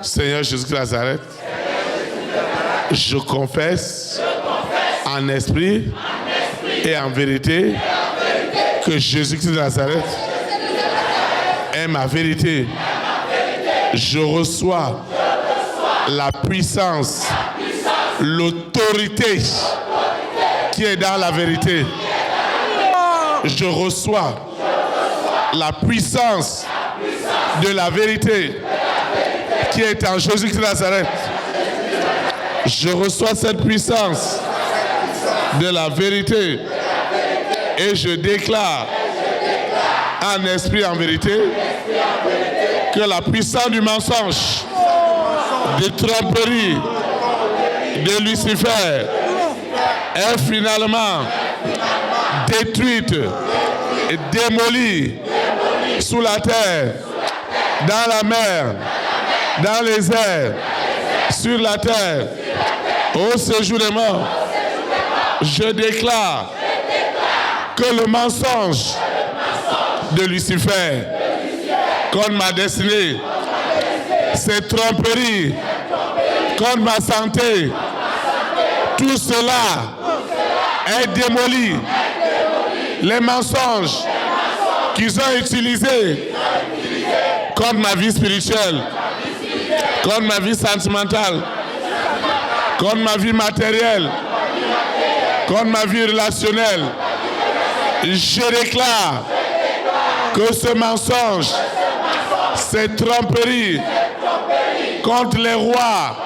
Seigneur Jésus de Nazareth, je confesse en esprit et en vérité que Jésus-Christ de Nazareth est ma vérité. Je reçois la puissance, l'autorité qui est dans la vérité. Je reçois la puissance de la vérité qui est en Jésus-Christ de Nazareth. Je reçois cette puissance de la vérité et je déclare en esprit en vérité que la puissance du mensonge, de tromperie de Lucifer est finalement détruite et démolie sous la terre, dans la mer, dans les airs, sur la terre, au séjour des morts. Je déclare que le mensonge de Lucifer contre ma destinée, cette tromperie contre ma santé, tout cela est démoli. Les mensonges qu'ils ont utilisés contre ma vie spirituelle, contre ma vie sentimentale, contre ma vie matérielle, contre ma vie relationnelle, je déclare que ce mensonge, cette tromperie contre les rois,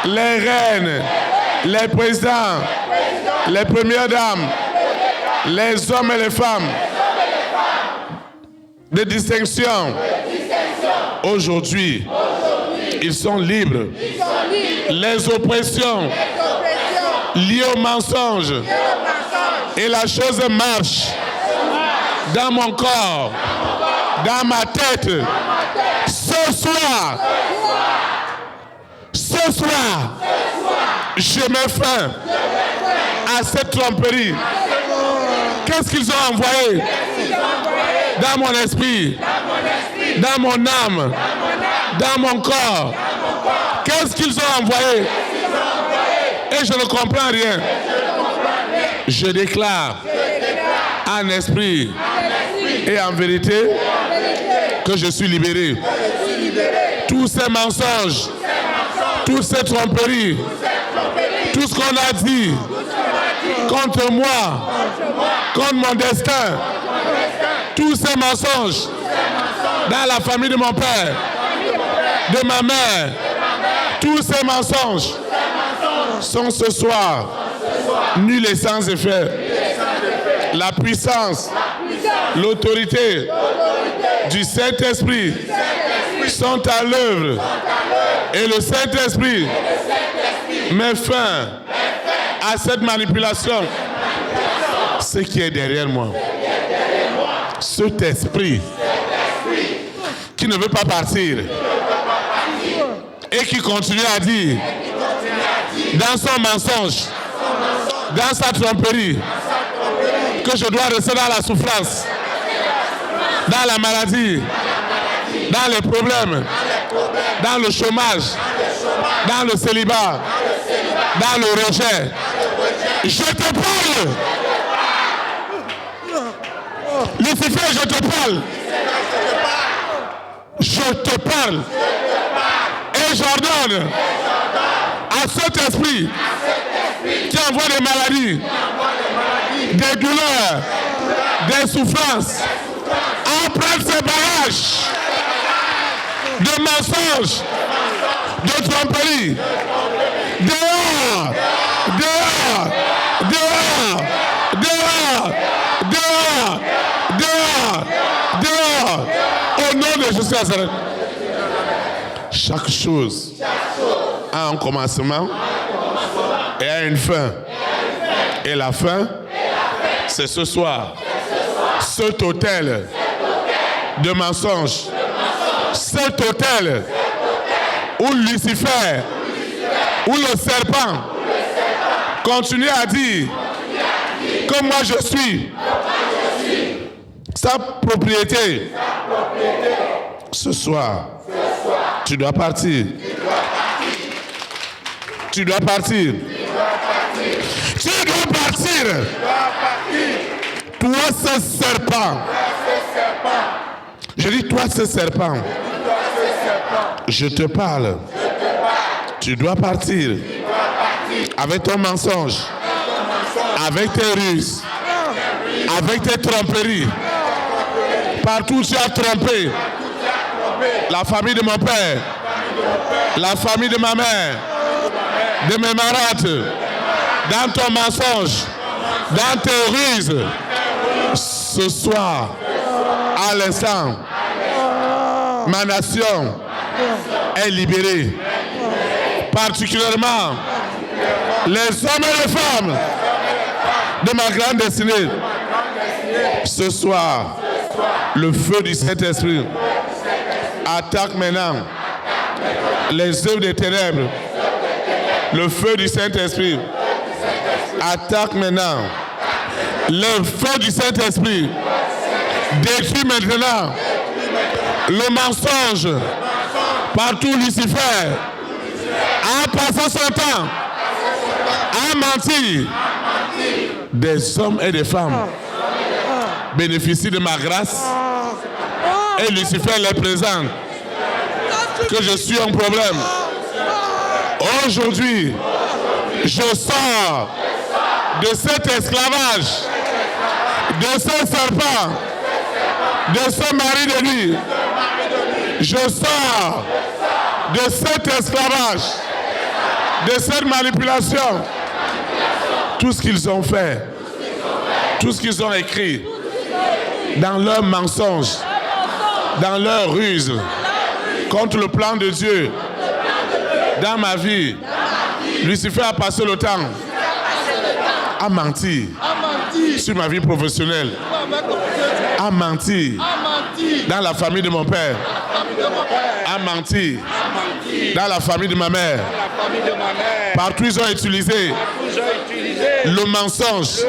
les reines, les présidents, les premières dames, les hommes et les femmes de distinction, aujourd'hui, ils sont libres. Les oppressions liées au mensonge et la chose marche dans mon corps, dans ma tête. Ce soir, je mets fin à cette tromperie. Qu'est-ce qu'ils ont envoyé dans mon esprit, dans mon âme, dans mon corps? Qu'est-ce qu'ils ont envoyé? Et je ne comprends rien. Je déclare en esprit et en vérité que je suis libéré. Tous ces mensonges, toutes ces tromperies, tout ce qu'on a dit contre moi, contre mon destin, tous ces mensonges dans la famille de mon père, de ma mère, tous ces mensonges sont ce soir nuls et sans effet. La puissance, l'autorité du Saint-Esprit sont à l'œuvre et le Saint-Esprit met fin à cette manipulation. Ce qui est derrière moi, cet esprit qui ne veut pas partir et qui continue à dire dans son mensonge, dans sa tromperie, que je dois rester dans la souffrance, dans la maladie, dans les problèmes, dans le chômage, dans le célibat, dans le rejet. Je te parle. Lucifer, je te parle. Je te parle. Et j'ordonne à cet esprit qui envoie des maladies, des douleurs, des souffrances, à prendre ses bagages de mensonges, de tromperie. Dehors, dehors, dehors, dehors, dehors, dehors, dehors. Au nom de Jésus Nazareth. Chaque chose a un commencement et a une fin. Et la fin, c'est ce soir. Cet autel de mensonges, cet autel où Lucifer, où le serpent continue à dire que moi je suis sa propriété. Ce soir, Tu dois partir. Tu dois partir. Tu dois partir. Toi, ce serpent. Je dis, toi, ce serpent. Je te parle. Tu dois partir. Avec ton mensonge. Avec tes ruses. Avec tes tromperies. Partout tu as trompé. La famille de mon père. La famille de ma mère. De mes marâtres. Dans ton mensonge. Dans tes ruses. Ce soir, à l'instant, ma nation est libérée. Particulièrement les hommes et les femmes de ma grande destinée. Ce soir, le feu du Saint-Esprit attaque maintenant les œuvres des ténèbres. Le feu du Saint-Esprit attaque maintenant. Le feu du Saint-Esprit détruit maintenant le mensonge. Partout Lucifer a passé son temps à mentir. Des hommes et des femmes bénéficient de ma grâce et Lucifer les présente que je suis un problème. Aujourd'hui, je sors de cet esclavage, de ce serpent, de ce mari de nuit. Je sors de cet esclavage, de cette manipulation. Tout ce qu'ils ont fait, tout ce qu'ils ont écrit dans leurs mensonges, dans leurs ruses, contre le plan de Dieu, dans ma vie, Lucifer a passé le temps à mentir sur ma vie professionnelle, à mentir dans la famille de mon père, à mentir dans la famille de ma mère. Partout ils ont utilisé le mensonge,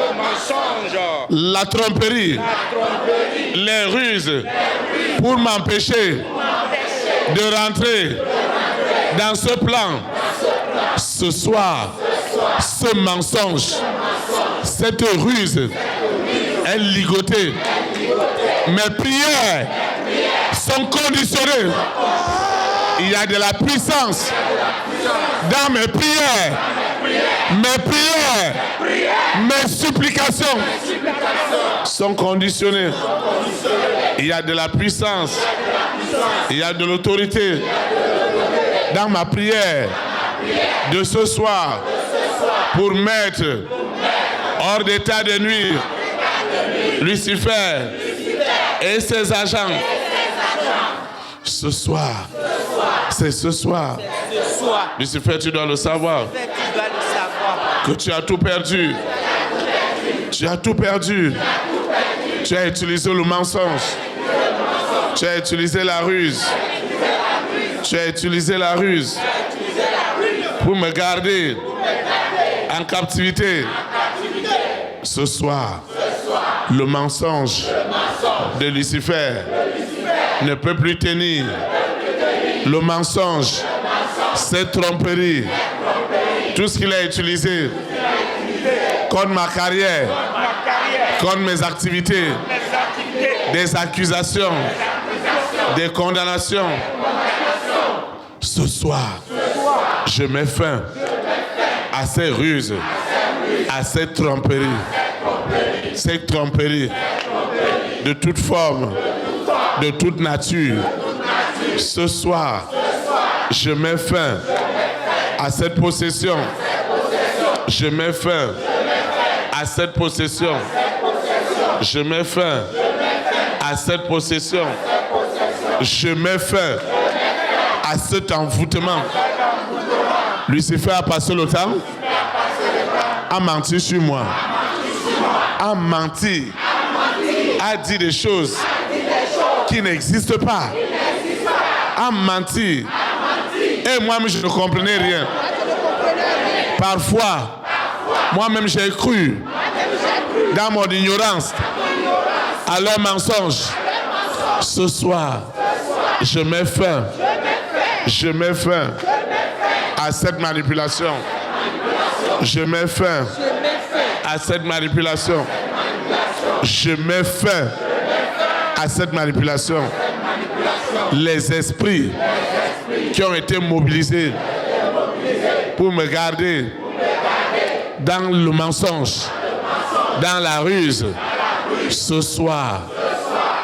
la tromperie, les ruses pour m'empêcher de rentrer dans ce plan. Ce soir, ce mensonge, cette ruse est ligotée. Mes prières sont conditionnées. Il y a de la puissance dans mes prières. Mes prières, mes supplications sont conditionnées. Il y a de la puissance. Il y a de l'autorité dans ma prière de ce soir pour mettre hors d'état de nuire Lucifer et ses agents. Ce soir, c'est ce soir. Lucifer, tu dois le savoir. Que tu as tout perdu. Tu as tout perdu. Tu as utilisé le mensonge. Tu as utilisé la ruse. Tu as utilisé la ruse pour me garder en captivité. Ce soir, le mensonge de Lucifer ne peut plus tenir. Le mensonge, cette tromperie, tout ce qu'il a utilisé contre ma carrière, contre mes activités, des accusations, des condamnations. Ce soir, je mets fin à ces ruses, à cette tromperie de toute forme, de toute nature. Ce soir, je mets fin à cette possession. Je mets fin à cette possession. Je mets fin à cette possession. Je mets fin à cet envoûtement. Lucifer a passé le temps à mentir sur moi. À mentir. À dire des choses qui n'existent pas. À mentir. Et moi-même, je ne comprenais rien. Parfois, moi-même, j'ai cru dans mon ignorance à leur mensonge. Ce soir, je mets fin Je mets fin à cette manipulation. Je mets fin à cette manipulation. Je mets fin à cette manipulation. Les esprits qui ont été mobilisés pour me garder dans le mensonge, dans la ruse, ce soir,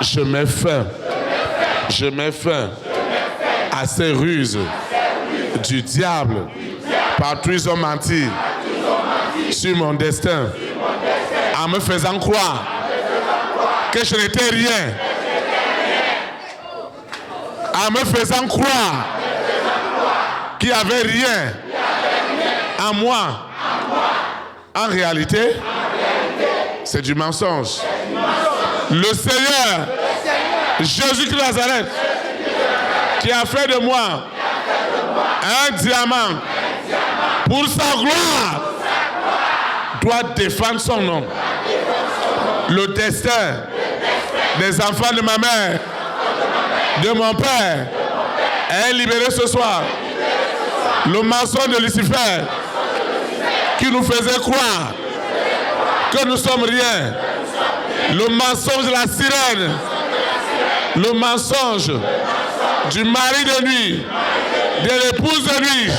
je mets fin à ces ruses du diable. Partout ils ont menti sur mon destin, en me faisant croire que je n'étais rien, en me faisant croire qu'il n'y avait rien en moi. En réalité, c'est du mensonge. Le Seigneur, Jésus de Nazareth, qui a fait de moi un diamant pour sa gloire, doit défendre son nom. Le destin des enfants de ma mère, de mon père, est libéré ce soir. Le mensonge de Lucifer qui nous faisait croire que nous sommes rien. Le mensonge de la sirène. Le mensonge du mari de nuit, de l'épouse de nuit,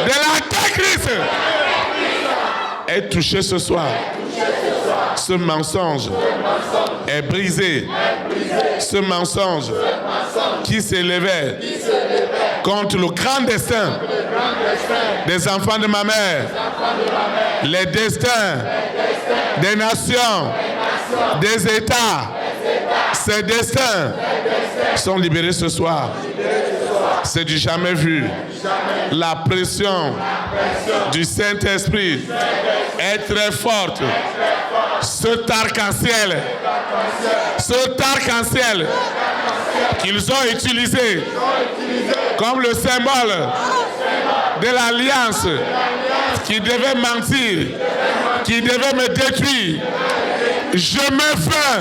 de l'antéchrist est touché ce soir. Ce mensonge est brisé. Ce mensonge qui s'élevait contre le grand destin des enfants de ma mère, les destins des nations, des États, ces destins sont libérés ce soir. C'est du jamais vu. La pression du Saint-Esprit est très forte. Cet arc-en-ciel qu'ils ont utilisé comme le symbole de l'alliance qui devait mentir, qui devait me détruire, je mets fin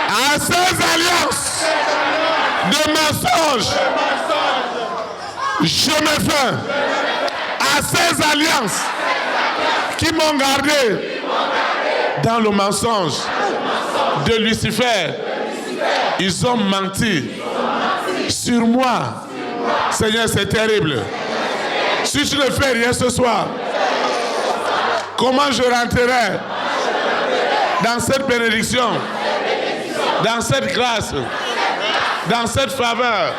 à ces alliances de mensonges. Je mets fin à ces alliances qui m'ont gardé dans le mensonge de Lucifer. Ils ont menti sur moi. Seigneur, c'est terrible. Si tu ne fais rien ce soir, comment je rentrerai dans cette bénédiction, dans cette grâce, dans cette faveur?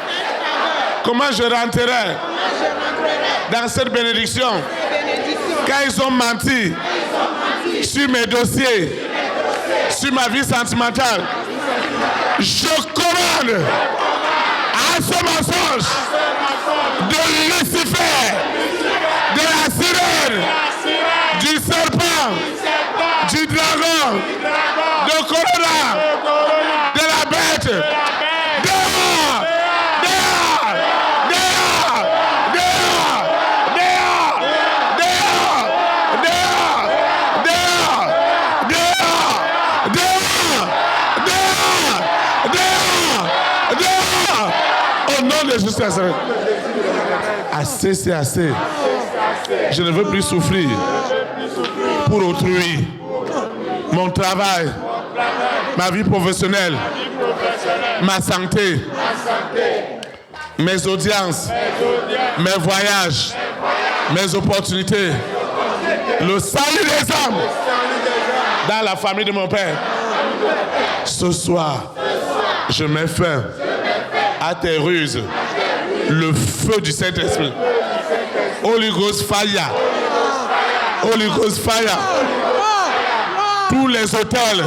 Comment je rentrerai dans cette bénédiction quand ils ont menti sur mes dossiers, sur ma vie sentimentale? Je commande à ce mensonge de Lucifer, de la sirène, du serpent, du dragon, de Corona, de la bête, dehors, dehors, dehors, dehors, dehors, dehors, dehors, dehors, dehors, dehors, dehors. Au nom de Jésus, assez, c'est assez. Je ne veux plus souffrir pour autrui. Mon travail, ma vie professionnelle, ma santé, mes audiences, mes voyages, mes opportunités, le salut des âmes dans la famille de mon père. Ce soir, je mets fin à tes ruses. Le feu du Saint-Esprit. Holy Ghost fire. Holy Ghost fire. Tous les hôtels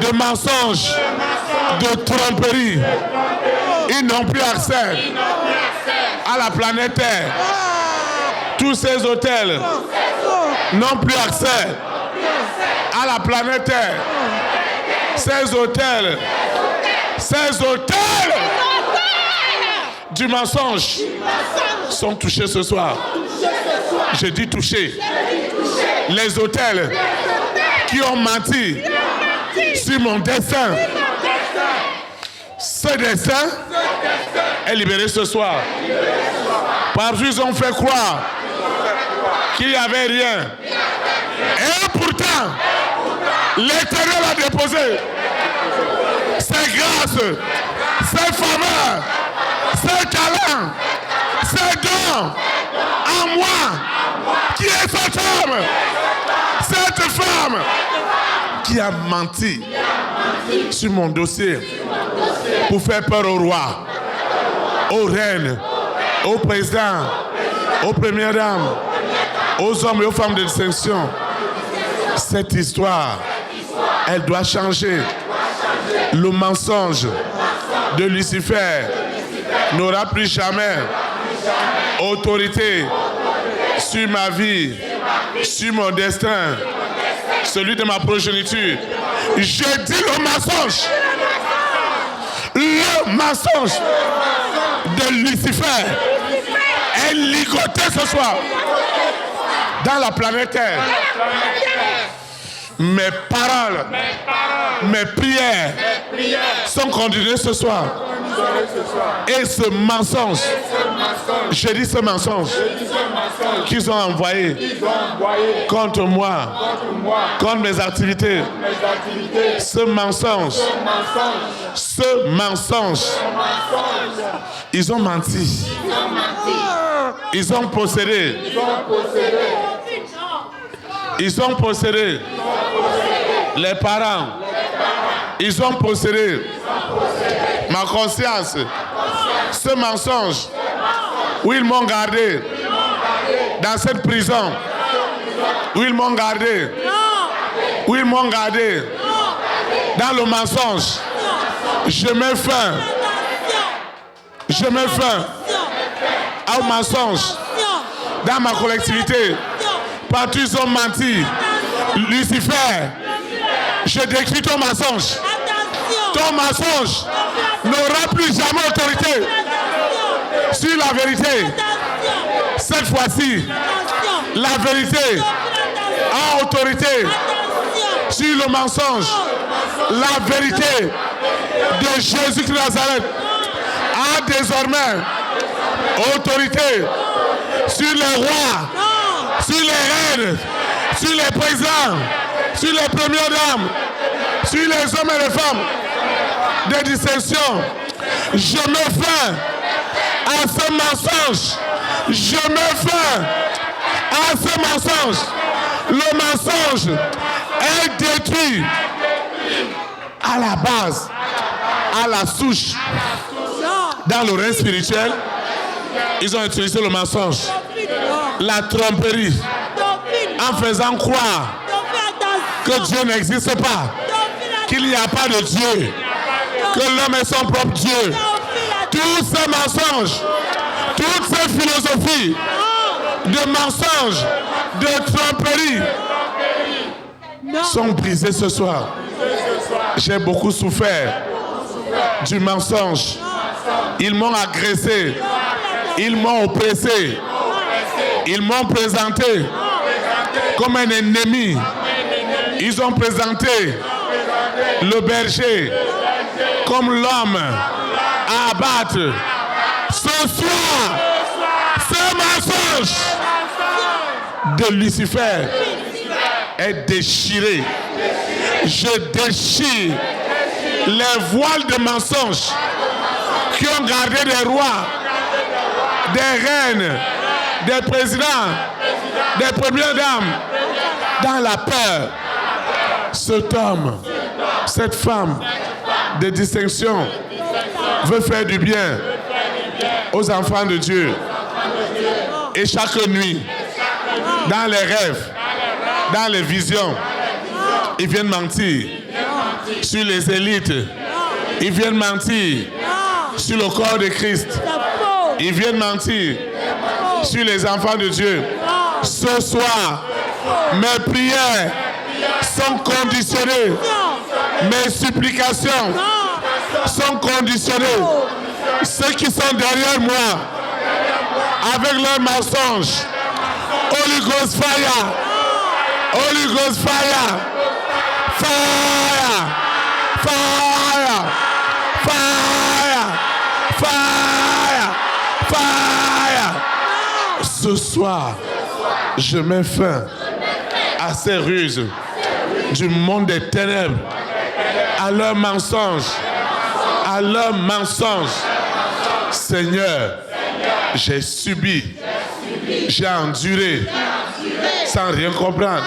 de mensonges, de tromperie, ils n'ont plus accès à la planète Terre. Tous ces hôtels n'ont plus accès à la planète Terre. Ces hôtels du mensonge sont touchés ce soir. Je dis touchés. Les hôtels qui ont menti sur mon destin, Ce destin est libéré ce soir. Parce qu'ils ont fait croire qu'il n'y avait rien. Et pourtant, l'Éternel a déposé ses grâces, ses faveurs, ses talents, ses dons en moi, qui est cette femme. Cette femme qui a menti sur mon dossier pour faire peur au roi, aux reines, aux présidents, aux premières dames, aux hommes et aux femmes de distinction. Cette histoire, elle doit changer. Le mensonge de Lucifer n'aura plus jamais autorité sur ma vie, sur mon destin, celui de ma progéniture. Je dis le mensonge. Le mensonge de Lucifer est ligoté ce soir dans la planète Terre. Mes paroles, mes prières sont condamnées ce soir. Et ce mensonge, je dis ce mensonge qu'ils ont envoyé contre moi, contre mes activités, ce mensonge, ils ont menti, ils ont possédé, les parents, ils ont possédé ma conscience. Ce mensonge où ils m'ont gardé dans cette prison, où ils m'ont gardé dans le mensonge. Je mets fin au mensonge dans ma collectivité. Partout ils ont menti. Lucifer, je décris ton mensonge. Ton mensonge n'aura plus jamais autorité sur la vérité. Cette fois-ci, la vérité a autorité sur le mensonge. La vérité de Jésus de Nazareth a désormais autorité sur les rois, sur les reines, sur les présidents, sur les premières dames, sur les hommes et les femmes de distinction. Je mets fin à ce mensonge. Je mets fin à ce mensonge. Le mensonge est détruit à la base, à la souche. Dans le règne spirituel, ils ont utilisé le mensonge, la tromperie, en faisant croire que Dieu n'existe pas, qu'il n'y a pas de Dieu, que l'homme est son propre Dieu. Tous ces mensonges, toutes ces philosophies de mensonges, de tromperie sont brisées ce soir. J'ai beaucoup souffert du mensonge. Ils m'ont agressé, ils m'ont oppressé, ils m'ont présenté comme un ennemi. Ils ont présenté le berger comme l'homme à abattre. Ce soir, ce mensonge de Lucifer est déchiré. Je déchire les voiles de mensonges qui ont gardé des rois, des reines, des présidents, des premières dames dans la peur. Cet homme, cette femme de distinction veut faire du bien aux enfants de Dieu. Et chaque nuit, dans les rêves, dans les visions, ils viennent mentir sur les élites. Ils viennent mentir sur le corps de Christ. Ils viennent mentir sur les enfants de Dieu. Ce soir, mes prières sont conditionnées. Mes supplications sont conditionnées. Ceux qui sont derrière moi, avec leurs mensonges, Holy Ghost fire, Holy Ghost fire, fire, fire, fire. Ce soir, je mets fin à ces ruses du monde des ténèbres, à leurs mensonges, à leurs mensonges. Seigneur, j'ai subi, j'ai enduré sans rien comprendre.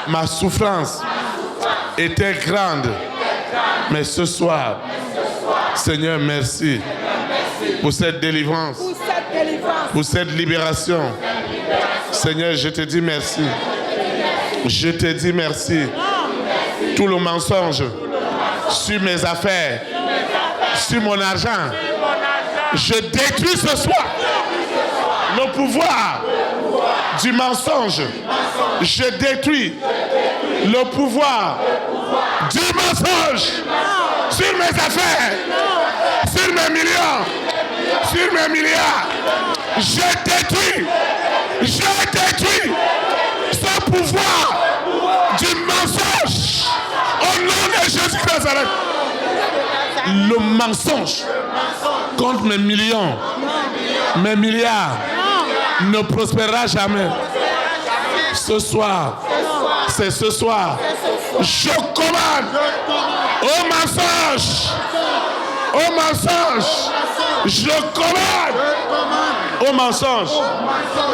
Ma souffrance était grande, mais ce soir, Seigneur, merci pour cette délivrance, pour cette libération. Seigneur, je te dis merci. Je te dis merci. Tout le mensonge sur mes affaires, sur mon argent, je détruis ce soir le pouvoir du mensonge. Je détruis le pouvoir du mensonge sur mes affaires, sur mes millions, sur mes milliards. Je détruis ce pouvoir du mensonge au nom de Jésus-Christ de Nazareth. Le mensonge contre mes millions, mes milliards ne prospérera jamais. Ce soir, c'est ce soir, je commande au mensonge, je commande au mensonge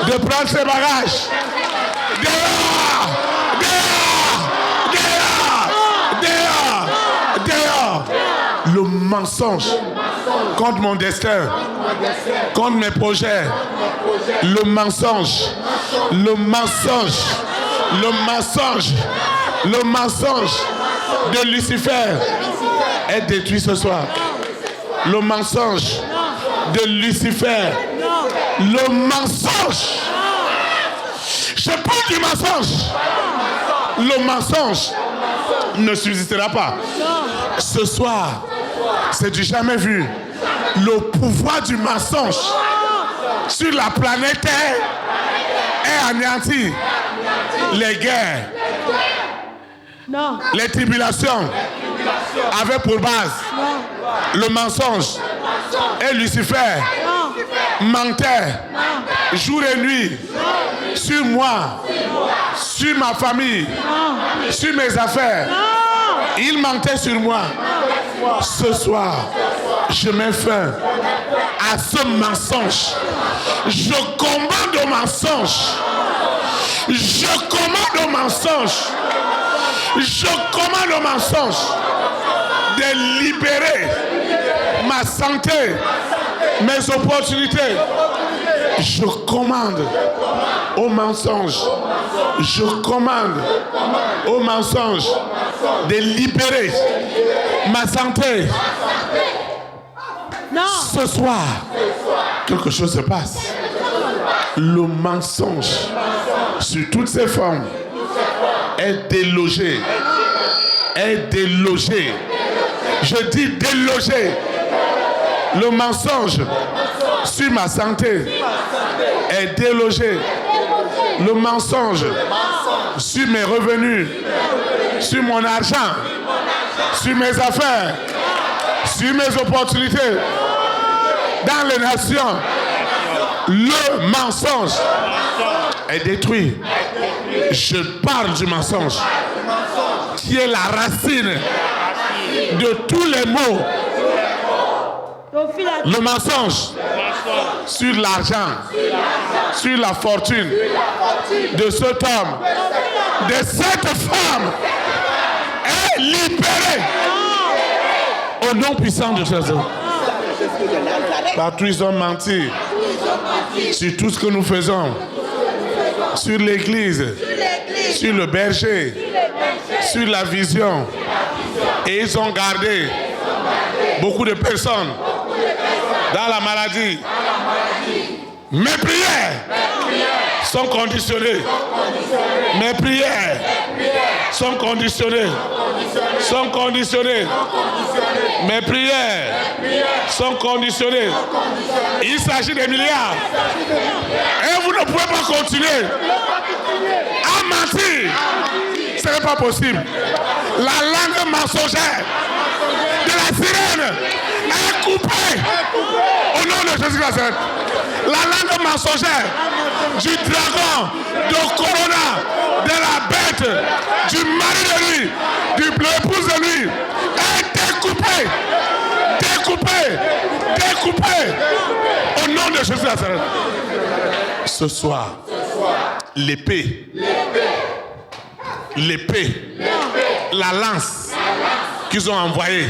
de prendre ses bagages. Dehors. Le mensonge contre mon destin, contre mes projets. Le mensonge de Lucifer est détruit ce soir. Le mensonge de Lucifer. Le mensonge. Je parle du mensonge. Le mensonge ne subsistera pas. Ce soir, c'est du jamais vu. Le pouvoir du mensonge sur la planète Terre est anéanti. Les guerres, les tribulations avaient pour base le mensonge. Et Lucifer mentait jour et nuit sur moi, sur ma famille, sur mes affaires. Il mentait sur moi. Ce soir, je mets fin à ce mensonge. Je commande au mensonge. Je commande au mensonge. Je commande au mensonge de libérer ma santé, mes opportunités. Je commande au mensonge. Je commande au mensonge de libérer ma santé. Ce soir, quelque chose se passe. Le mensonge, sur toutes ses formes, est délogé. Est délogé. Je dis délogé. Le mensonge sur ma santé est délogé. Le mensonge sur mes revenus, sur mon argent, sur mes affaires, sur mes opportunités, dans les nations, le mensonge est détruit. Je parle du mensonge qui est la racine de tous les maux. Le mensonge sur l'argent, sur la fortune de cet homme, de cette femme est libéré au nom puissant de Jésus. Partout ils ont menti sur tout ce que nous faisons, sur l'église, sur le berger, sur la vision. Et ils ont gardé beaucoup de personnes dans la maladie. Mes prières sont conditionnées. Mes prières sont conditionnées. Sont conditionnées. Mes prières sont conditionnées. Il s'agit des milliards. Et vous ne pouvez pas continuer à mentir. Ce n'est pas possible. La langue mensongère de la sirène est coupée. Au nom de Jésus-Christ. La langue mensongère du dragon, de Corona, de la bête, du mari de lui, de l'épouse de lui, est découpée. Découpée. Découpée. Au nom de Jésus-Christ. Ce soir, l'épée, la lance qu'ils ont envoyée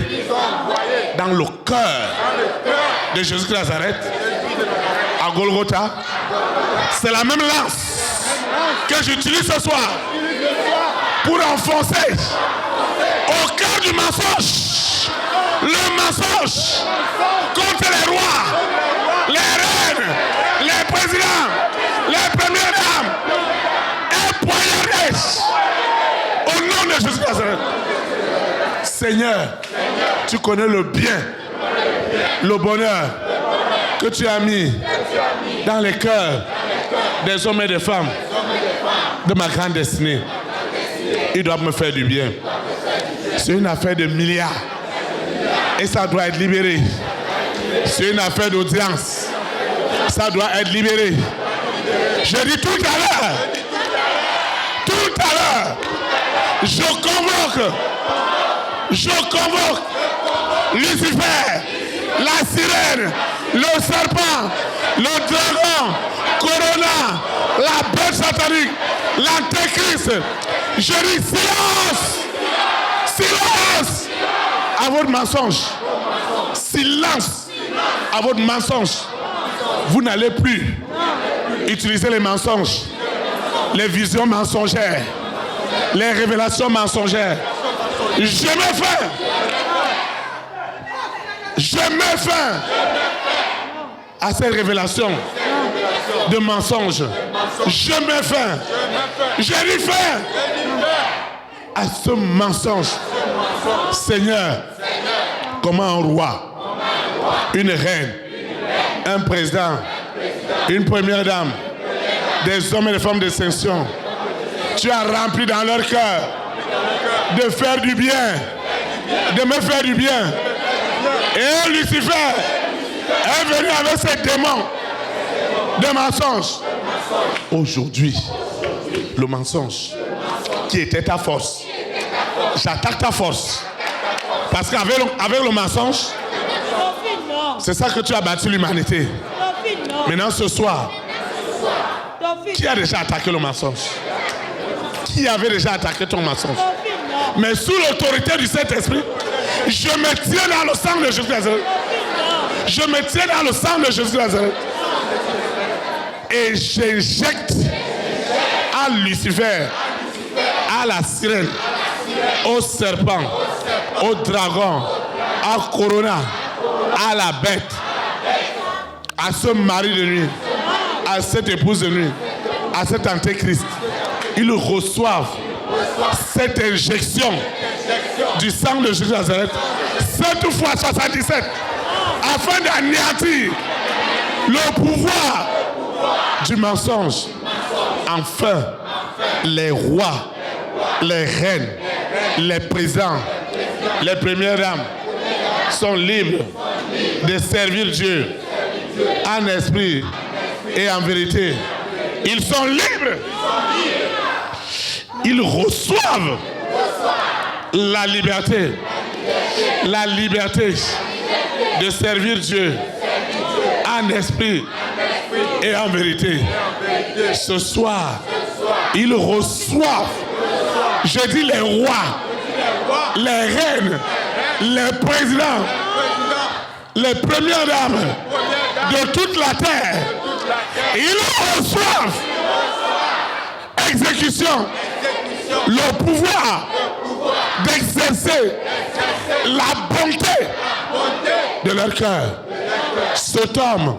dans le cœur de Jésus de Nazareth, à Golgotha, c'est la même lance que j'utilise ce soir pour enfoncer au cœur du mensonge, le mensonge contre les rois, les reines, les présidents, les premières dames, et poignardés au nom de Jésus de Nazareth. Seigneur, tu connais le bien, le bonheur que tu as mis dans les cœurs des hommes et des femmes de ma grande destinée. Ils doivent me faire du bien. C'est une affaire de milliards et ça doit être libéré. C'est une affaire d'audience. Ça doit être libéré. Je dis tout à l'heure, je convoque Lucifer, la sirène, le serpent, le dragon, Corona, la bête satanique, l'antéchrist. Je dis silence, silence à votre mensonge. Silence à votre mensonge. Vous n'allez plus utiliser les mensonges, les visions mensongères, les révélations mensongères. Je mets fin à cette révélation de mensonges. Je mets fin. Je dis fin à ce mensonge. Seigneur, comment un roi, une reine, un président, une première dame, des hommes et des femmes d'extinction, tu as rempli dans leur cœur de faire du bien, de me faire du bien. Et Lucifer est venu avec ses démons de mensonges. Aujourd'hui, le mensonge qui était ta force, j'attaque ta force. Parce qu'avec le mensonge, c'est ça que tu as battu l'humanité. Maintenant ce soir, qui a déjà attaqué le mensonge? Qui avait déjà attaqué ton mensonge? Mais sous l'autorité du Saint-Esprit, je me tiens dans le sang de Jésus de Nazareth. Je me tiens dans le sang de Jésus de Nazareth. Et j'injecte à Lucifer, à la sirène, au serpent, au dragon, à Corona, à la bête, à ce mari de nuit, à cette épouse de nuit, à cet antéchrist. Ils reçoivent cette injection du sang de Jésus de Nazareth 7 fois 77 afin d'anéantir le pouvoir du mensonge. Enfin, les rois, les reines, les présidents, les premières dames sont libres de servir Dieu en esprit et en vérité. Ils sont libres. Ils reçoivent la liberté de servir Dieu en esprit et en vérité. Ce soir, ils reçoivent, je dis les rois, les reines, les présidents, les premières dames de toute la terre. Ils reçoivent exécution, le pouvoir d'exercer la bonté de leur cœur. Cet homme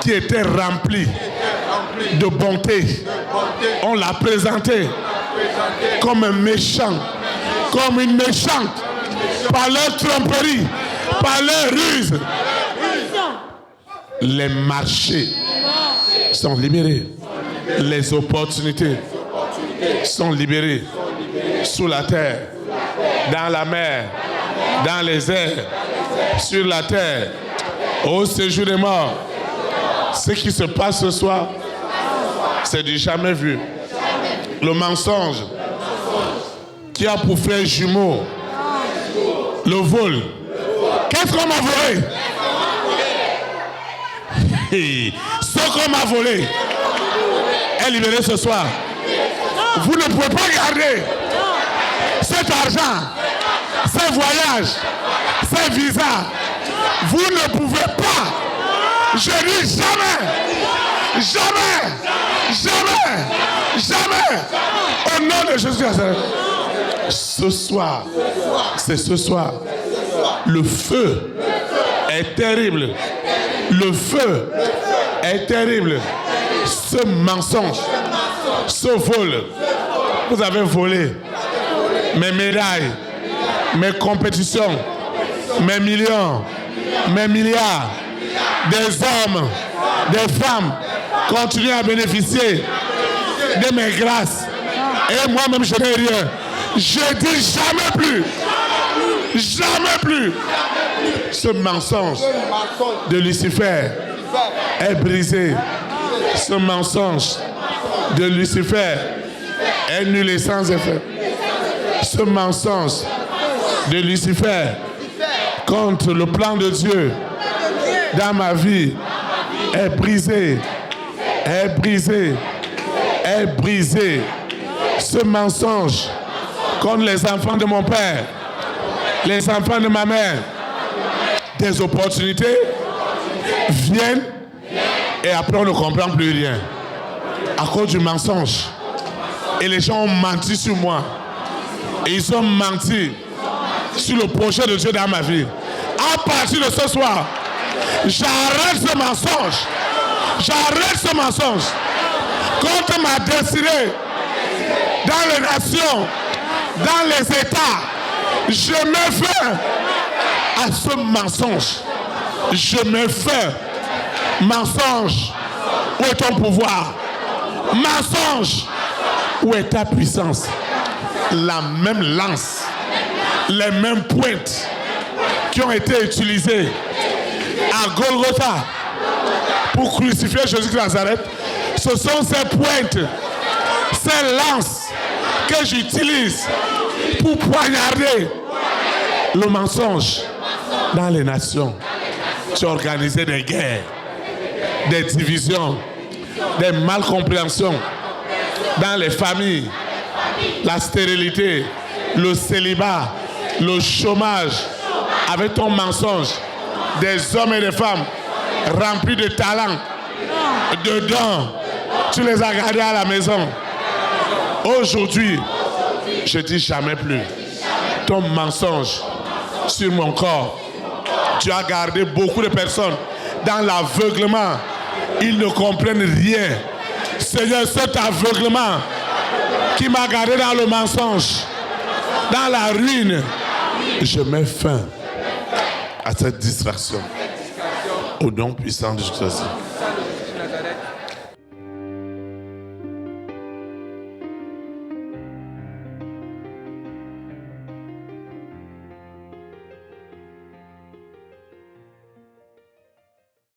qui était rempli de bonté, on l'a présenté comme un méchant, comme une méchante, par leur tromperie, par leur ruse. Les marchés sont libérés, les opportunités sont libérées sous la terre, dans la mer, dans les airs, sur la terre, au séjour des morts. Ce qui se passe ce soir, c'est du jamais vu. Le mensonge qui a pour frère jumeau le vol. Qu'est-ce qu'on m'a volé? Ce qu'on m'a volé est libéré ce soir. Vous ne pouvez pas garder cet argent, ces voyages, ces visas. Vous ne pouvez pas. Je dis jamais, jamais, jamais, jamais. Au nom de Jésus. Ce soir, c'est ce soir. Le feu est terrible. Le feu est terrible. Ce mensonge, ce vol, vous avez volé mes médailles, mes compétitions, mes millions, mes milliards. Des hommes, des femmes continuent à bénéficier de mes grâces. Et moi-même, je n'ai rien. Je dis jamais plus. Jamais plus. Ce mensonge de Lucifer est brisé. Ce mensonge de Lucifer est nul et sans effet. Ce mensonge de Lucifer contre le plan de Dieu dans ma vie est brisé. Est brisé. Est brisé. Ce mensonge contre les enfants de mon père, les enfants de ma mère, des opportunités viennent et après on ne comprend plus rien à cause du mensonge. Et les gens ont menti sur moi. Et ils ont menti sur le projet de Dieu dans ma vie. À partir de ce soir, j'arrête ce mensonge. J'arrête ce mensonge contre ma destinée dans les nations, dans les États. Je mets fin à ce mensonge. Je mets fin. Mensonge, où est ton pouvoir? Mensonge, où est ta puissance? La même lance, les mêmes pointes qui ont été utilisées à Golgotha pour crucifier Jésus de Nazareth, ce sont ces pointes, ces lances que j'utilise pour poignarder le mensonge dans les nations. Tu as organisé des guerres, des divisions, des malcompréhensions dans les familles, la stérilité, le célibat, le chômage, avec ton mensonge, des hommes et des femmes remplis de talents, de dons, tu les as gardés à la maison. Aujourd'hui, je dis jamais plus. Ton mensonge sur mon corps, tu as gardé beaucoup de personnes dans l'aveuglement. Ils ne comprennent rien. Seigneur, cet aveuglement qui m'a gardé dans le mensonge, dans la ruine, je mets fin à cette distraction. Au nom puissant de Jésus.